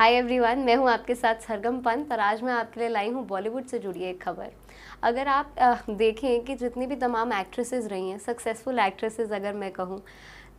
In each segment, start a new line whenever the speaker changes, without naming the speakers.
Hi everyone, मैं हूं आपके साथ सरगम पंत और आज मैं आपके लिए लाई हूं बॉलीवुड से जुड़ी एक खबर। अगर आप देखें कि जितनी भी तमाम एक्ट्रेसेस रही हैं, सक्सेसफुल एक्ट्रेसेस अगर मैं कहूं,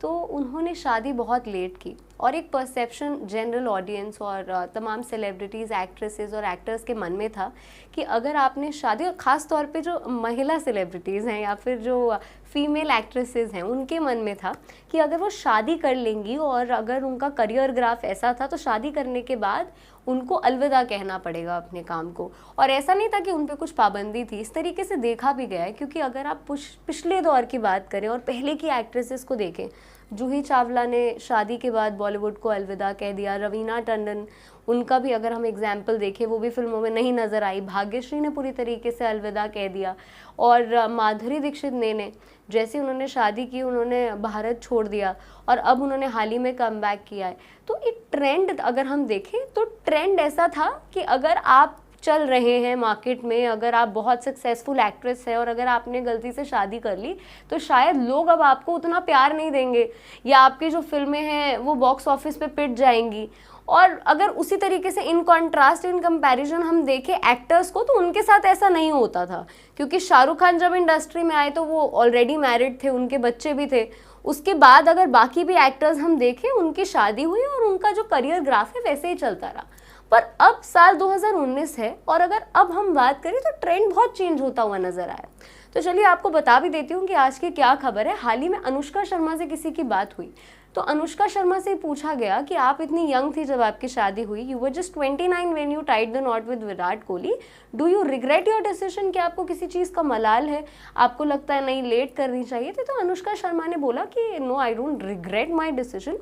तो उन्होंने शादी बहुत लेट की और एक परसेप्शन जनरल ऑडियंस और तमाम सेलिब्रिटीज़, एक्ट्रेसेस और एक्टर्स के मन में था कि अगर आपने शादी, और ख़ास तौर पे जो महिला सेलिब्रिटीज़ हैं या फिर जो फीमेल एक्ट्रेसेस हैं, उनके मन में था कि अगर वो शादी कर लेंगी और अगर उनका करियर ग्राफ ऐसा था तो शादी करने के बाद उनको अलविदा कहना पड़ेगा अपने काम को। और ऐसा नहीं था कि उन पे कुछ पाबंदी थी, इस तरीके से देखा भी गया है। क्योंकि अगर आप पिछले दौर की बात करें और पहले की एक्ट्रेसेस को देखें, जूही चावला ने शादी के बाद बॉलीवुड को अलविदा कह दिया। रवीना टंडन, उनका भी अगर हम एग्जाम्पल देखें, वो भी फिल्मों में नहीं नज़र आई। भाग्यश्री ने पूरी तरीके से अलविदा कह दिया। और माधुरी दीक्षित ने जैसे उन्होंने शादी की, उन्होंने भारत छोड़ दिया और अब उन्होंने हाल ही में कम बैक किया है। तो एक ट्रेंड अगर हम देखें तो ट्रेंड ऐसा था कि अगर आप चल रहे हैं मार्केट में, अगर आप बहुत सक्सेसफुल एक्ट्रेस है और अगर आपने गलती से शादी कर ली तो शायद लोग अब आपको उतना प्यार नहीं देंगे या आपकी जो फिल्में हैं वो बॉक्स ऑफिस पे पिट जाएंगी। और अगर उसी तरीके से इन कॉन्ट्रास्ट, इन कंपैरिजन हम देखें एक्टर्स को, तो उनके साथ ऐसा नहीं होता था। क्योंकि शाहरुख खान जब इंडस्ट्री में आए तो वो ऑलरेडी मैरिड थे, उनके बच्चे भी थे। उसके बाद अगर बाकी भी एक्टर्स हम देखें, उनकी शादी हुई और उनका जो करियर ग्राफ है वैसे ही चलता रहा। पर अब साल 2019 है और अगर अब हम बात करें तो ट्रेंड बहुत चेंज होता हुआ नजर आया। तो चलिए आपको बता भी देती हूँ कि आज की क्या खबर है। हाल ही में अनुष्का शर्मा से किसी की बात हुई तो अनुष्का शर्मा से पूछा गया कि आप इतनी यंग थी जब आपकी शादी हुई, you were just 29 when you tied the not with Virat Kohli, do you regret your decision? कि आपको किसी चीज़ का मलाल है, आपको लगता है नहीं लेट करनी चाहिए थी? तो अनुष्का शर्मा ने बोला कि no, I don't regret my decision.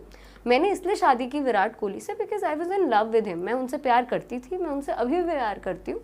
मैंने इसलिए शादी की विराट कोहली से because I was in love with him. मैं उनसे प्यार करती थी, मैं उनसे अभी भी प्यार करती हूँ।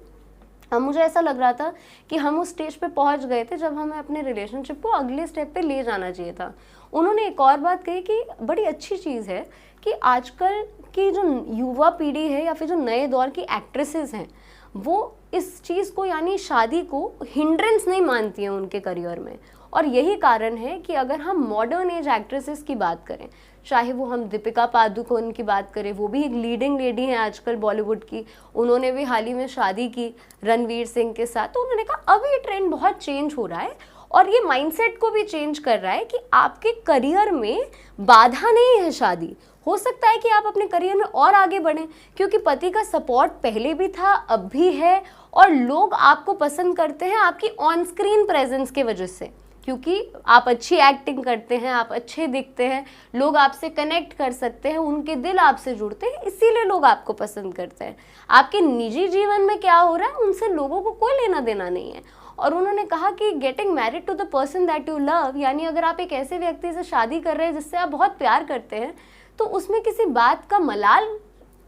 अब मुझे ऐसा लग रहा था कि हम उस स्टेज पे पहुंच गए थे जब हमें अपने रिलेशनशिप को अगले स्टेप पे ले जाना चाहिए था। उन्होंने एक और बात कही कि बड़ी अच्छी चीज़ है कि आजकल की जो युवा पीढ़ी है या फिर जो नए दौर की एक्ट्रेसेस हैं, वो इस चीज़ को, यानी शादी को, हिंड्रेंस नहीं मानती हैं उनके करियर में। और यही कारण है कि अगर हम मॉडर्न एज एक्ट्रेसेस की बात करें, चाहे वो हम दीपिका पादुकोण की बात करें, वो भी एक लीडिंग लेडी हैं आजकल बॉलीवुड की, उन्होंने भी हाल ही में शादी की रणवीर सिंह के साथ। तो उन्होंने कहा अब ये ट्रेंड बहुत चेंज हो रहा है और ये माइंडसेट को भी चेंज कर रहा है कि आपके करियर में बाधा नहीं है शादी। हो सकता है कि आप अपने करियर में और आगे बढ़ें क्योंकि पति का सपोर्ट पहले भी था, अब भी है, और लोग आपको पसंद करते हैं आपकी ऑन स्क्रीन प्रेजेंस के वजह से। क्योंकि आप अच्छी एक्टिंग करते हैं, आप अच्छे दिखते हैं, लोग आपसे कनेक्ट कर सकते हैं, उनके दिल आपसे जुड़ते हैं, इसीलिए लोग आपको पसंद करते हैं। आपके निजी जीवन में क्या हो रहा है उनसे लोगों को कोई लेना देना नहीं है। और उन्होंने कहा कि getting married to the person that you love, यानी अगर आप एक ऐसे व्यक्ति से शादी कर रहे हैं जिससे आप बहुत प्यार करते हैं, तो उसमें किसी बात का मलाल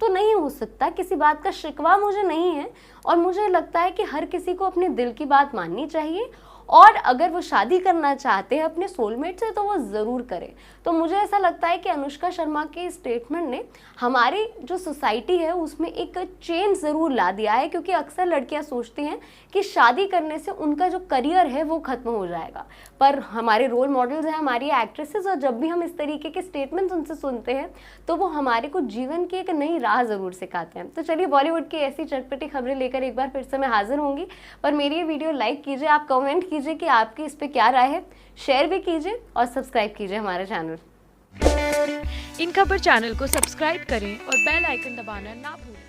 तो नहीं हो सकता, किसी बात का शिकवा मुझे नहीं है। और मुझे लगता है कि हर किसी को अपने दिल की बात माननी चाहिए और अगर वो शादी करना चाहते हैं अपने सोलमेट से तो वो ज़रूर करें। तो मुझे ऐसा लगता है कि अनुष्का शर्मा के स्टेटमेंट ने हमारी जो सोसाइटी है उसमें एक चेंज ज़रूर ला दिया है। क्योंकि अक्सर लड़कियां सोचती हैं कि शादी करने से उनका जो करियर है वो ख़त्म हो जाएगा, पर हमारे रोल मॉडल्स हैं हमारी एक्ट्रेसेस, और जब भी हम इस तरीके के स्टेटमेंट्स उनसे सुनते हैं तो वो हमारे को जीवन की एक नई राह ज़रूर सिखाते हैं। तो चलिए बॉलीवुड की ऐसी चटपटी खबरें लेकर एक बार फिर से मैं हाजिर होंगी। पर मेरी ये वीडियो लाइक कीजिए, आप कमेंट कीजिए कि आपकी इस पे क्या राय है, शेयर भी कीजिए और सब्सक्राइब कीजिए हमारे चैनल।
इन खबर चैनल को सब्सक्राइब करें और बेल आइकन दबाना ना भूलें।